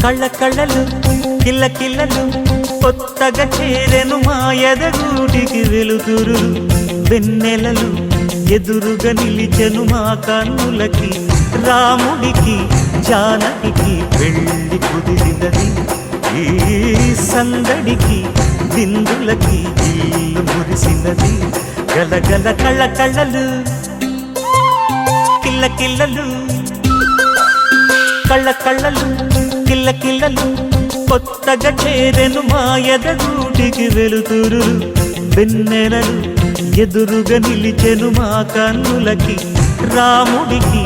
కళ్ళ కళ్ళలు కిల్ల కిల్లలు కొత్తగా చేరెను మా ఎదగూటికి వెలుతురు వెన్నెలలు ఎదురుగా నిలిచెను మా కన్నులకి రాముడికి జానకి పెళ్లి కుదిరినది ఈ సందడికి బిందులకి ఇల్లు మురిసినది గలగల కళ్ళ కళ్ళలు కిల్ల కిల్లలు కళ్ళ కళ్ళలు కిల్ల కిల్లలు కొత్తగా చేరెను మా ఎదగూటికి వెలుతురు వెన్నెలలు ఎదురుగా నిలిచెను మా కన్నులకి రాముడికి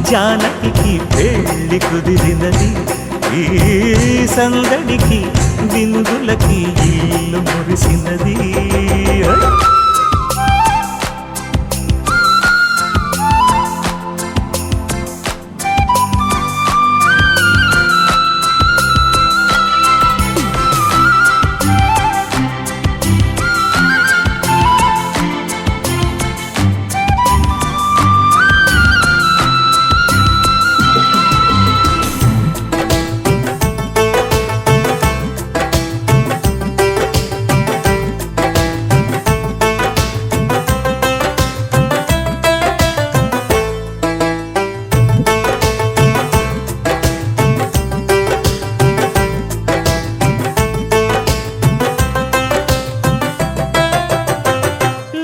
జానకి పెళ్లి కుదిరినది ఈ సందడికి బిందులకి ఇల్లు మురిసినది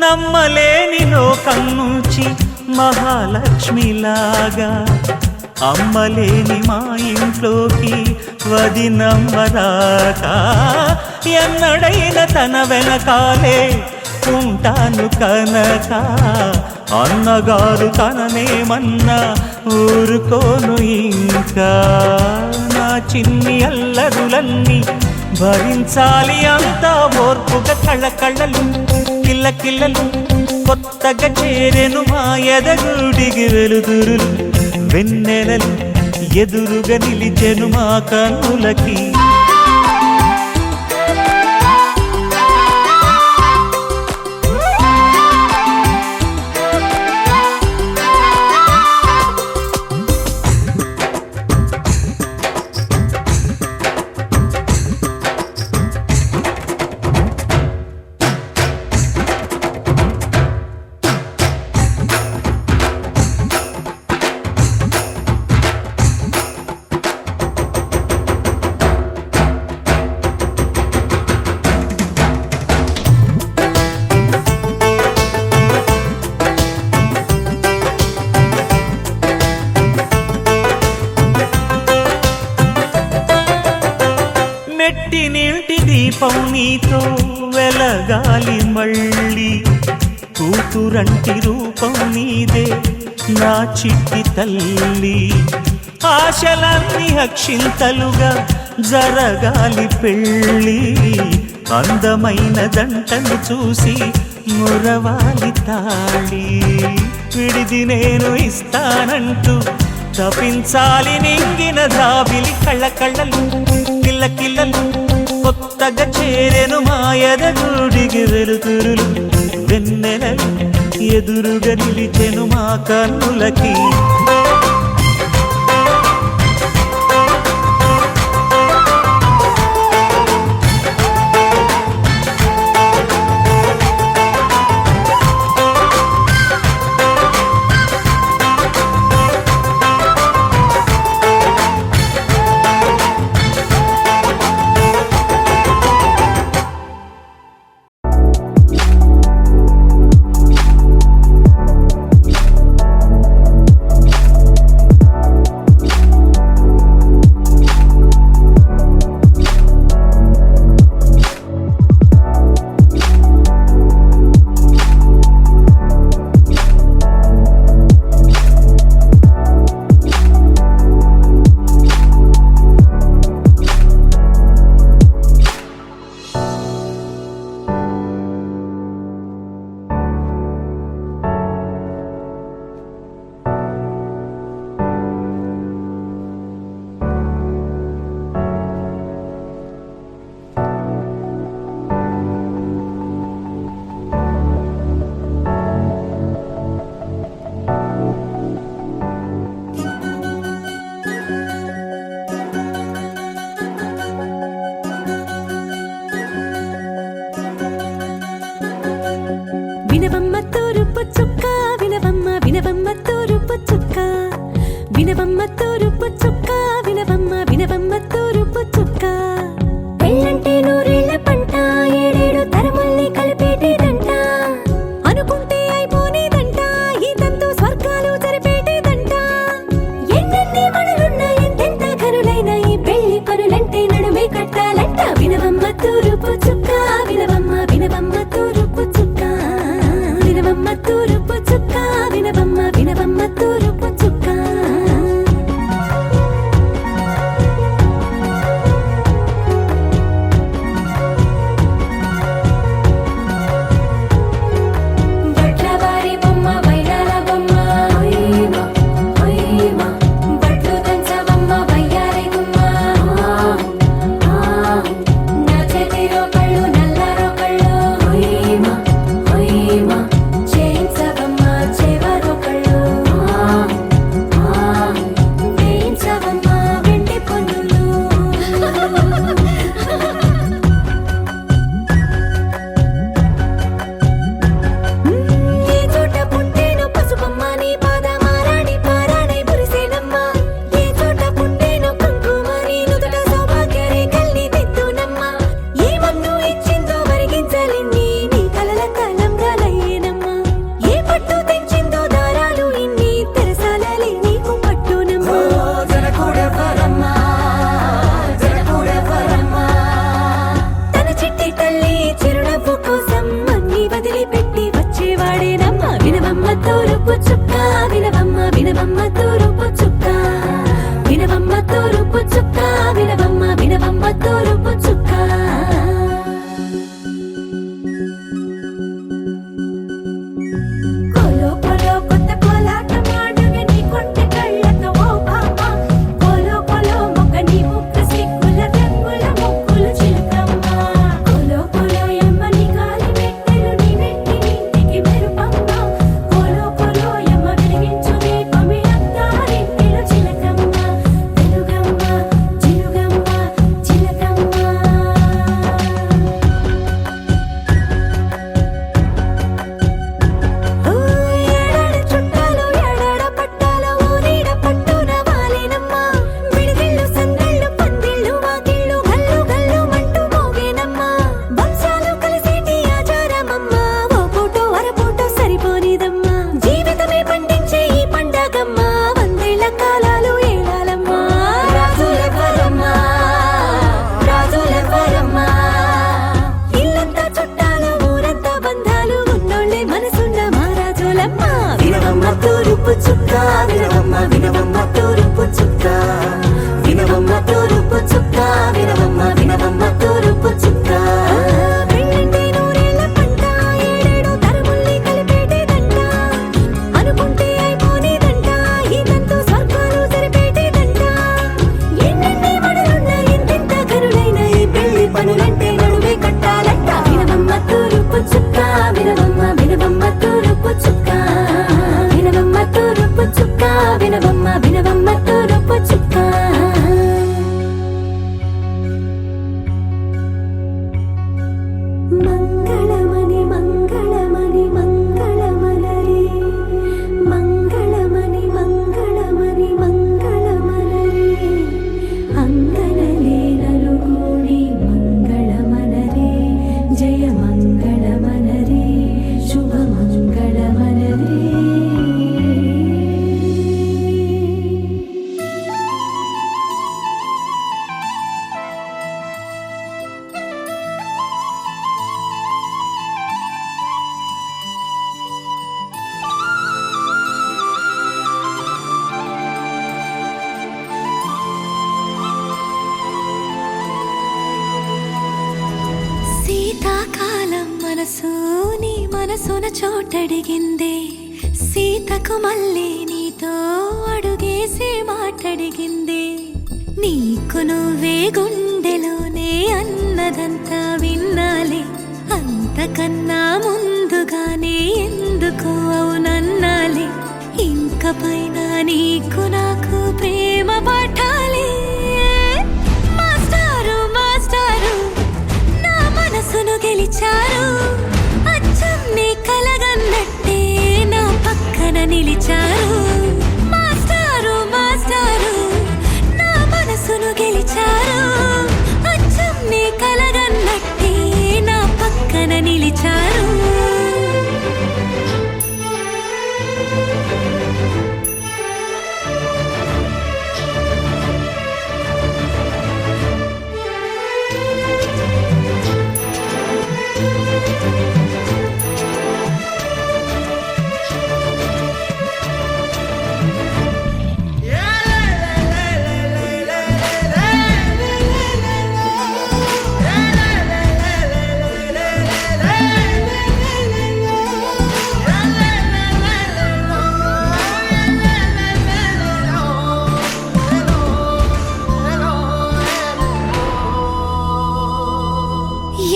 నమ్మలేని లోకం నుంచి మహాలక్ష్మిలాగా అమ్మలేని మా ఇంట్లోకి వదినమ్మరాకా ఎన్నడైన తన వెనకాలే ఉంటాను కనక అన్నగారు తననేమన్నా ఊరుకోను ఇంకా నా చిన్ని అల్లరులన్నీ భరించాలి అంతా ఓర్పుగా కళ్ళ కళ్ళలు కిల్ల కిల్లలు కొత్తగా చేరెను మా ఎదగూడికి వెలుతురు వెన్నెలలు ఎదురుగా నిలిచెను మా కన్నులకి మెట్టి నీటి దీపం నీతో వెలగాలి మళ్ళీ కూతురంటి రూపం నీదే నా చిట్టి తల్లి ఆశలన్నీ అక్షింతలుగా జరగాలి పెళ్ళి అందమైన దంటను చూసి మురవాలి తాళి విడిది నేను ఇస్తానంటూ తపించాలి నింగిన దాబిలి కళ్ళ కళ్ళలు కిల్ల కిల్లలు కొత్తగా చేరెను మా ఎదగూడికి వెలుతురులు వెన్నెలలు ఎదురుగా నిలిచెను మా కన్నులకి వినవమ్మ తూరుపు చుక్క వినవమ్మ తూరుపు చుక్క వినవమ్మ వినవమ్మ తూరుపు చుక్క కోలో కోలో కొత్త కోలాటం ఆడవే నీ కొంటె కళ్ళతో ఓ బామ్మ కోలో కోలో మొక్క నీ ముక్క సిక్కుల రంగుల ముక్కులు చిలకమ్మ కోలో కోలో యమ్మ నీ కాలి మెట్టెలు నీ నెట్టి నింటికి మెరుపమ్మ కోలో కోలో యమ్మ వెలిగించు దీపమే అత్తారింటిలో చిలకమ్మ వెలుగమ్మ చిలుగమ్మ చిలకమ్మ ఏడాడ చుట్టాలు ఏడాడ పట్టాలు ఊరీడ పట్టున వాలినమ్మ విడిదిళ్ళు సందళ్ళు పందిళ్ళు వాకిళ్ళు గల్లు గల్లు మంటూ మోగేనమ్మ వంశాలు కలిసేటి ఆచారమమ్మ ఓ పూటో అరపూటో సరిపోనిదమ్మ జీవితమే పండించే ఈ పండగమ్మ వందేళ్ల కాలాలు ఏడాలమ్మ రాజులెవరమ్మ రాజులెవరమ్మ ఇల్లంతా చుట్టాలు ఊరంతా బంధాలు ఉన్నోళ్ళే మనసున్న మహారాజులమ్మ వినవమ్మ తూరుపు చుక్క వినవమ్మ వినవమ్మ తూరుపు చుక్క వినవమ్మ తూరుపు చుక్క వినవమ్మ వినవమ్మ తూరుపు చుక్క పెళ్ళంటే నూరేళ్ల పంట ఏడేడు తరముల్ని కలిపేటేదంట అనుకుంటే అయిపోనేదంట ఈతంతో స్వర్గాలు సరిపేటేదంట ఎన్నెన్ని మడులున్న ఎంతెంత కరులైన ఈ పెళ్లి పనులంటే నడువే కట్టాలంట వినవమ్మ తూరుపు చుక్క వినవమ్మ వినవమ్మ తూరుపు చుక్క వినవమ్మ తూరుపు చుక్క వినవమ్మ వినవమ్మ తూరుపు చుక్క మంగళమణి మంగళమణి మంగళమలరే మంగళమణి మంగళమణి మంగళమలరే అంగనలే నలుగూడి మంగళమనరే జయ మంగళమనరే శుభ మంగళమనరే శీతాకాలం మనసు నీ మనసున చోటడిగిందే సీతకు మళ్ళీ నీతో అడుగేసి మాటడిగిందే నీకు నువ్వే గుండెలోనే అన్నదంతా విన్నాలే అంతకన్నా ముందుగానే ఎందుకు అవునన్నాలే ఇంక పైన నీకు నాకు ప్రేమ పాఠాలే మాస్టారు మాస్టారు నా మనసును గెలిచారు అచ్చం నీ కలగన్నట్టే నా పక్కన నిలిచారు మాస్టారు మాస్టారు నా మనసును గెలిచారు అచ్చం నీ కలగన్నట్టే నా పక్కన నిలిచారు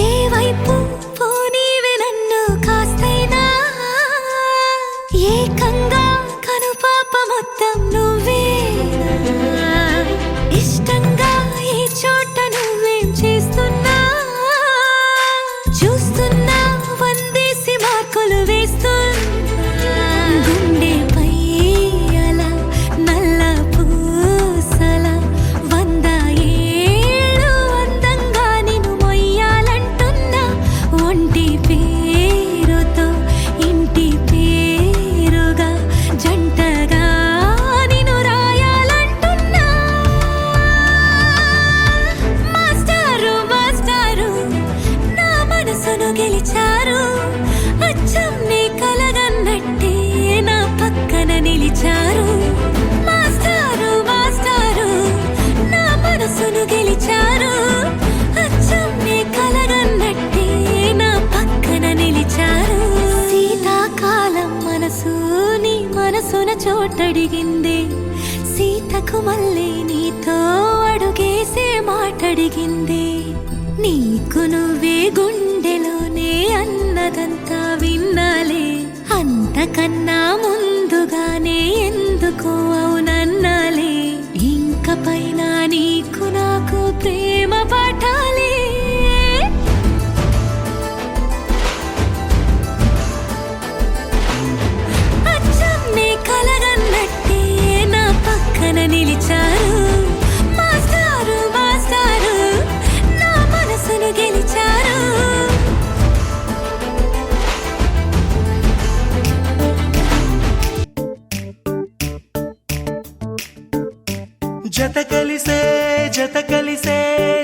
ఏ వైపు పోనీవే నన్ను కాస్తైనా ఏకంగా కనుపాప మొత్తం నువ్వే ఇష్టంగా ఈ చోట నువ్వేం చేస్తున్నా చూస్తున్నా వందేసి మార్కులు వేస్తున్నా గుండెపై అలా నల్ల పూసల 100 ఏళ్ళు అందంగా నిన్ను మొయ్యాలంటున్నా ఒంటి పేరుతో ఇంటి పేరుగా జంటగా నిన్ను మనసును గెలిచారు అచ్చం నీ కలగన్నట్టే నా పక్కన నిలిచారు శీతాకాలం మనసు నీ మనసున చోటడిగింది సీతకు మళ్ళీ నీతో అడుగేసే మాటడిగింది నీకు నువ్వే గుండెలోనే అన్నదంతా విన్నాలే అంతకన్నా ముందుగానే ఎందుకు అవునన్నాలే ఇంక పైన నీకు నాకు ప్రేమ పాఠాలే అచ్చం నీ కలగన్నట్టే నా పక్కన నిలిచారు మాస్టారు మాస్టారు నా మనసును గెలిచారు జత కలిసే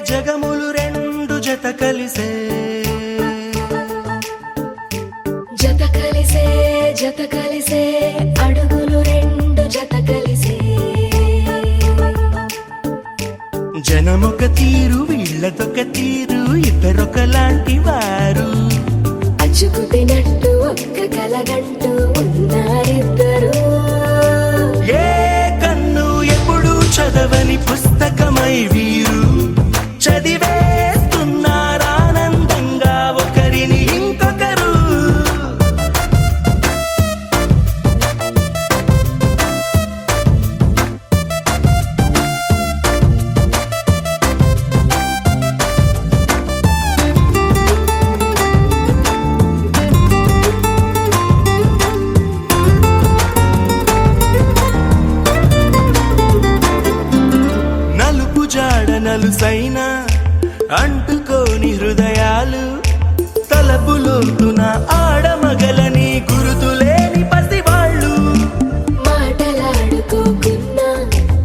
జగములు రెండు జత కలిసే జత కలిసే అడుగులు రెండు జత కలిసే జనమొక తీరు వీళ్ళదొక తీరు ఇద్దరొకలాంటి వారు అచ్చుకు తినట్టు ఒక్క కలగంటూ ఉన్నారిద్దరు ఏ కన్ను ఎప్పుడు చదవని పుస్తకమై వీరు చదివేస్తున్నారానందంగా ఒకరిని ఇంకొకరు నలుసైన అంటుకోని హృదయాలు తలపులోతున ఆడమగలని గురుతులేని పసివాళ్ళు మాటలాడుకోకున్నా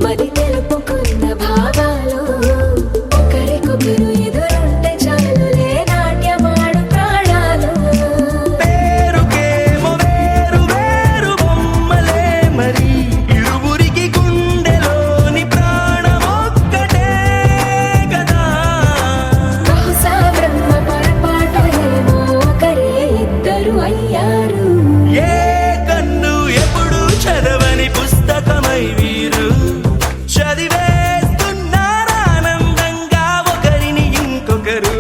మరి తెలుపుకున్న భావాలు ఒకరికొకరు ఎదురుంటే చాలులే నాట్యమాడు ప్రాణాలు పేరుకేమో వేరు వేరు బొమ్మలే మరి ఇరువురికి గుండెలోని ప్రాణమొక్కటే కదా బహుశా బ్రహ్మ పొరపాటు ఏమో ఒకరే ఇద్దరు అయ్యారు ఏ కన్ను ఎప్పుడు చదవని పుస్తకమై వీరు చదివేస్తున్నారానందంగా ఒకరిని ఇంకొకరు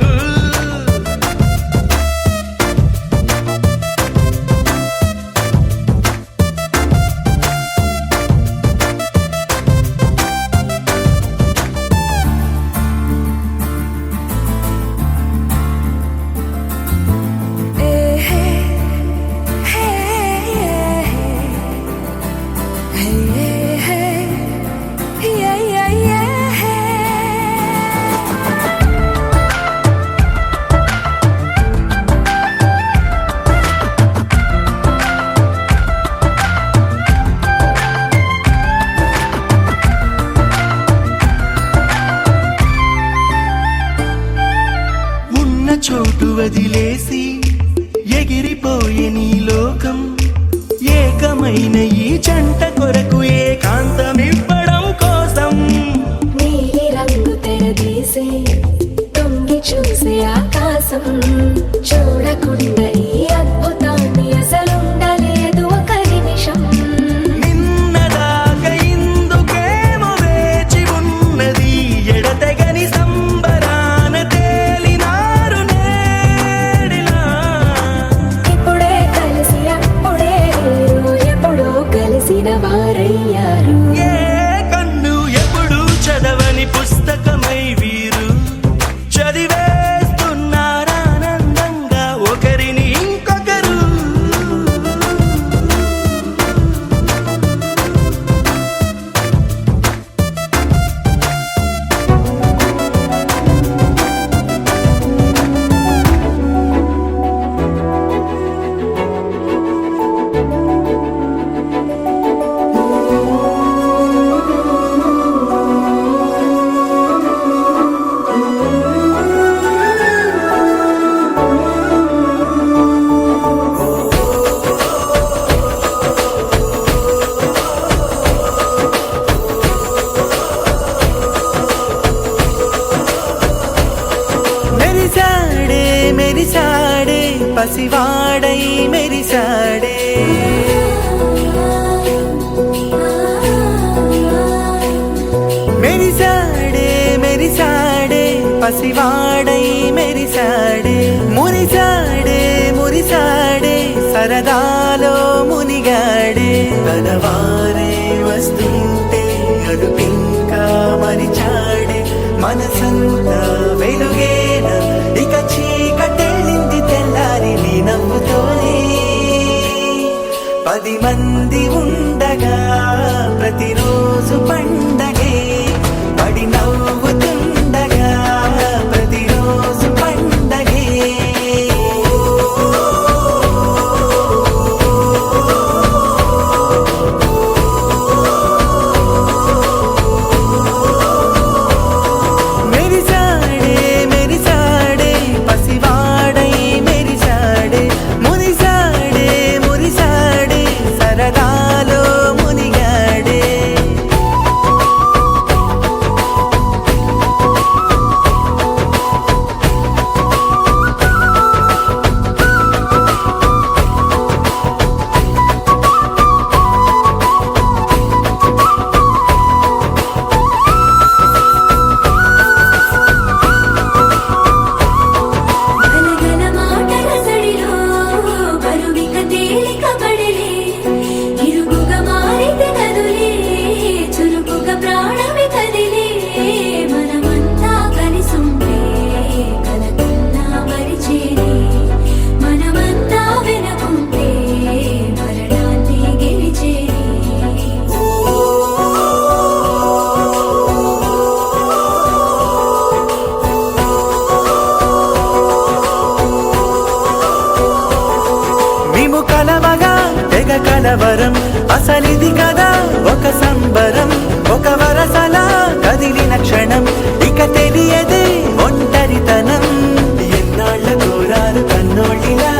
ఉన్న చోటు వదిలేసి ఎగిరిపోయే నీ లోకం ఏకమైన ఈ జంట కొరకు ఏకాంతమివ్వడం కోసం నీలి రంగు తెరదీసే తొంగి చూసే ఆకాశం చూడకుండా ఈ అద్భుతాన్ని అసలుండలేదు ఒక నిమిషం నిన్నదాకా ఇందుకేమో వేచి ఉన్నది ఎడతెగని సంబరాన తేలినారు నేడిలా పసివాడై మెరిసాడే. మెరిసాడే మెరిసాడే పసివాడై మెరిసాడే. మురిసాడే మురిసాడే సరదాలో మునిగాడే. తనవారే వస్తుంటే అదుపింకా మరిచాడే. మనసంతా వెలుగేన ఇక చీకటెళ్ళింది తెల్లారి నీ నవ్వుతోనే. 10 మంది ఉండగా ప్రతిరోజు పండగే. పడి నవ్వుతుండగా ప్రతిరోజు పండగే. మెరిసాడే మెరిసాడే పసివాడై మెరిసాడే. మురిసాడే మురిసాడే సరదాలో మునిగాడే. గలగల మాటల సడిలో బరువిక తేలిక పడలే. ఇరుగుగా మారితే కదులే చురుకుగా ప్రాణమి కదిలే. మనమంతా కలిసుంటే కలకన్నా మరిచేరే. మనమంతా వెనకుంటే మరణాన్ని గెలిచేరే. మేము కలవగా తెగ కలవరం. అసలిది కదా ఒక సంబరం. ఒక వరసలా కదిలిన క్షణం ఇక తెలియదే ఒంటరితనం. ఎన్నాళ్ళ కోరారు కన్నోళ్ళిలా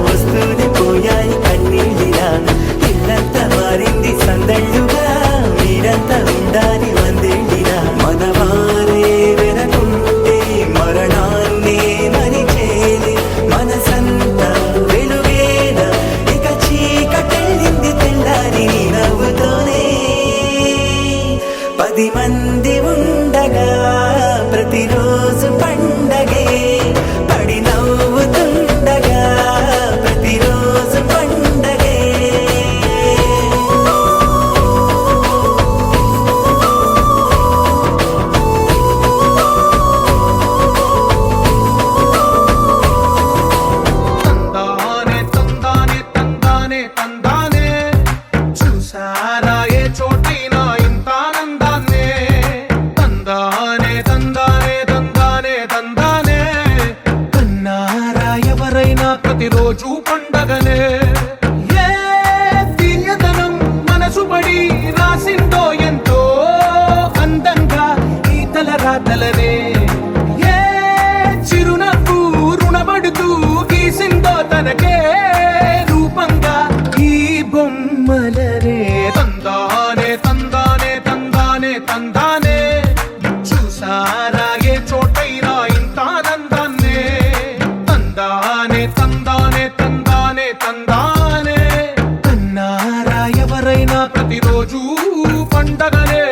వస్తూనే పోయాయి కన్నీళ్ళిలా. ఇల్లంతా మారింది సందళ్ళుగా మీరంతా ఉండాలి వందేళ్ళిలా. మనవారే వెనకుంటే మరణాన్నే మరిచేలే. మనసంతా వెలుగేన ఇక చీకటెళ్ళింది తెల్లారి నీ నవ్వుతోనే. 10 మంది ఉండగా ప్రతిరోజు పండగే. పడి నవ్వుతుండగా ప్రతిరోజు పండగే. తందానే తందానే తందానే తందానే చూసారా ఏ చోటైనా ఇంత ఆనందాన్నే. తందానే తందానే తందానే తందానే కన్నారా ఎవరైనా ప్రతిరోజు పండగనే. ఏ తీయదనం మనసు పడి రాసిందో ఎంతో అందంగా ఈ తలరాతలనే. ఏ చిరునవ్వు రుణపడుతూ గీసిందో తనకే రూపంగా ఈ బొమ్మలనే. తందానే తందానే తందానే తందానే చూసారా ఏ చోటైనా ఇంత ఆనందాన్నే. తందానే తందానే తందానే తందానే కన్నారా ఎవరైనా ప్రతిరోజు పండగనే.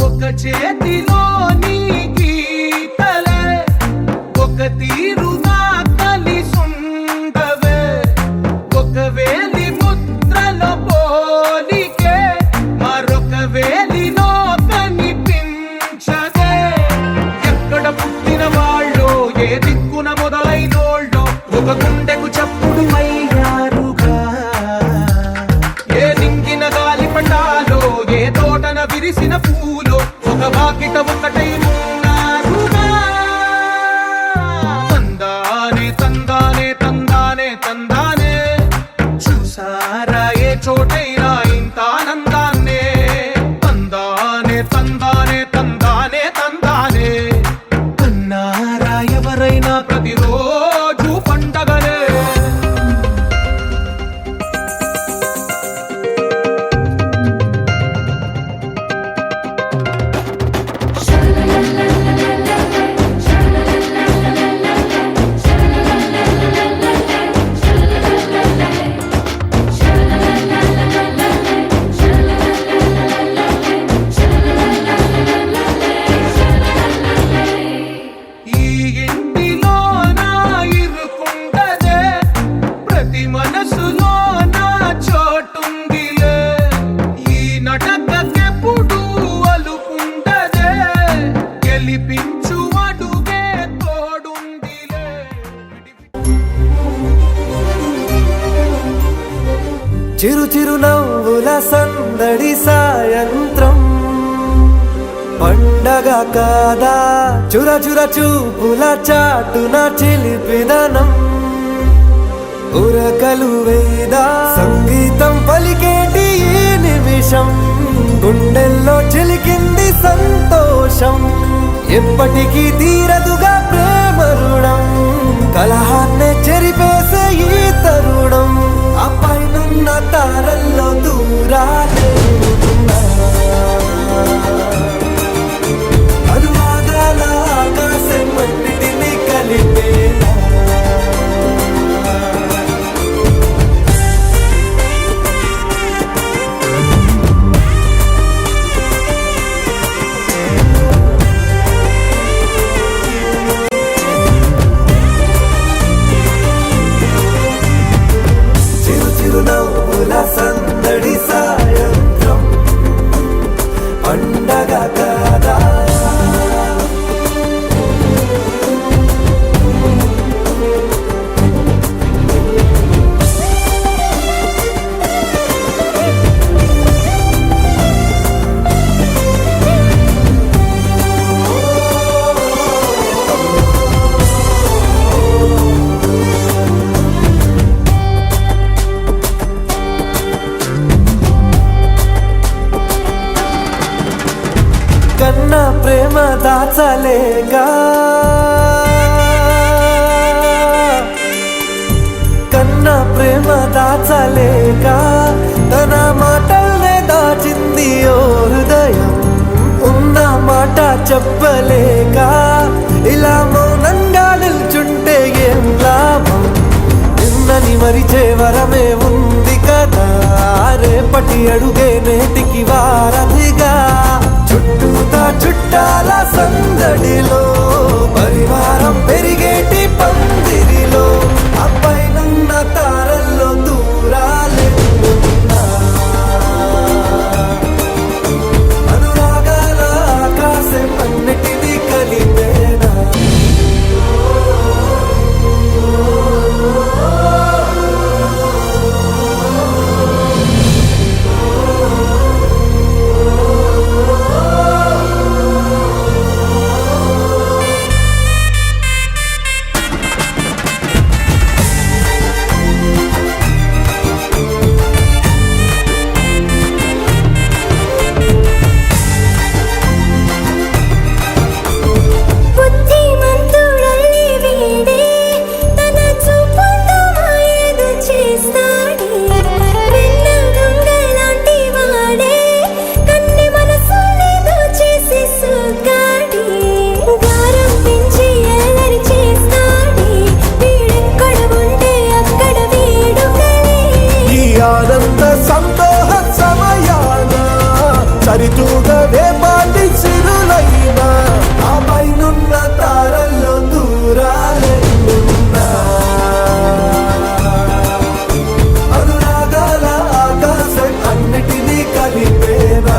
ఒక చేతిలో నీ గీతలే ఒక తీరుగా కలిసుండవే. ఒక వేలి ముద్రల పోలికే మరొక వేలిలో కనిపించదే. ఎక్కడ పుట్టిన వాళ్ళో ఏ దిక్కున మొదలైనోళ్ళో ఒక గుండెకు చప్పుడు అయ్యారుగా. ఏ నింగిన గాలి పటాలో ఏ తోటన విరిసిన పూలో ఒక వాకిట ఒకటై చిరు చిరు నవ్వుల సందడి సాయంత్రం పండగ కాదా చుర చుర చూపుల చాటున చిలిపిదనం ఉరకలు వేదా సంగీతం పలికేటి ఈ నిమిషం గుండెల్లో చిలికింది సంతోషం ఎప్పటికీ తీరదుగా ప్రేమ రుణం కలహాన్నే చెరిపేసే ఈ తరుణం ఆ పైనున్న తారల్లో దూరాలే ఉన్నా. అనువాదాల ఆకాశం అన్నిటినీ కలిపేనా చిరునవ్వుల సందడి సాయంత్రం పండగ కాదా కన్నా ప్రేమ దాచలేగా కన్నా ప్రేమ దాచలేక తన మాటల్నే దాచింది ఓ హృదయం ఉన్న మాట చెప్పలేక ఇలా మౌనంగా నిల్చుంటే ఏం లాభం నిన్నని మరిచే వరమే ఉంది కదా రేపటి అడుగే నేటికి వారధిగా చుట్టూతా చుట్టాల సందడిలో పరివారం పెరిగేటి పందిరిలో అబ్బాయినున్న తారల్లో దూరాలెన్నున్నా అనురాగాల ఆకాశం అన్నిటినీ కలిపేనా బుద్ధిమంతుడల్లి వీడే తన చూపుతో మాయేదో చేస్తాడే వెన్న దొంగలాంటి వాడే కన్ని మనసులేదో చేసి సుగాడే గారం పెంచి అల్లరి చేస్తాడే వీడెక్కడ ఉంటే అక్కడ వేడుకలే ఈ ఆనంద సంతోష సమయాన సరితూగవే పాటి చిరులైనా ఆ పైనున్న తారల్లో దూరాలెన్నున్నా అనురాగాల ఆకాశం అన్నిటినీ కలిపేనా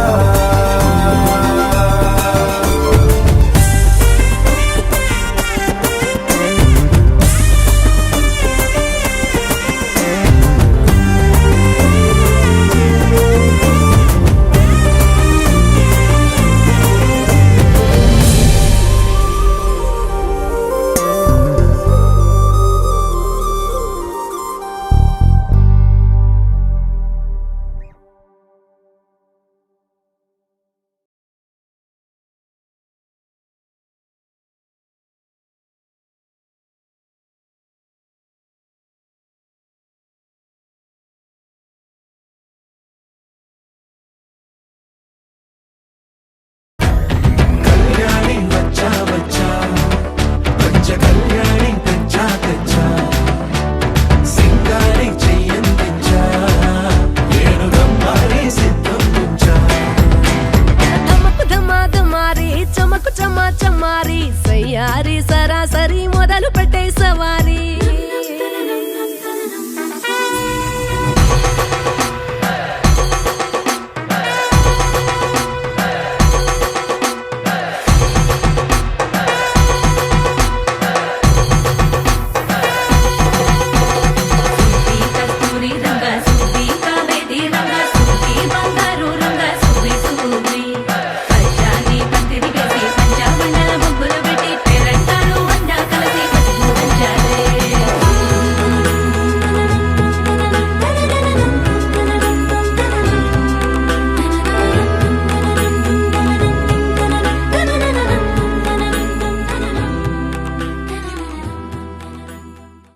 చమకు చమా చమారి సయ్యారి స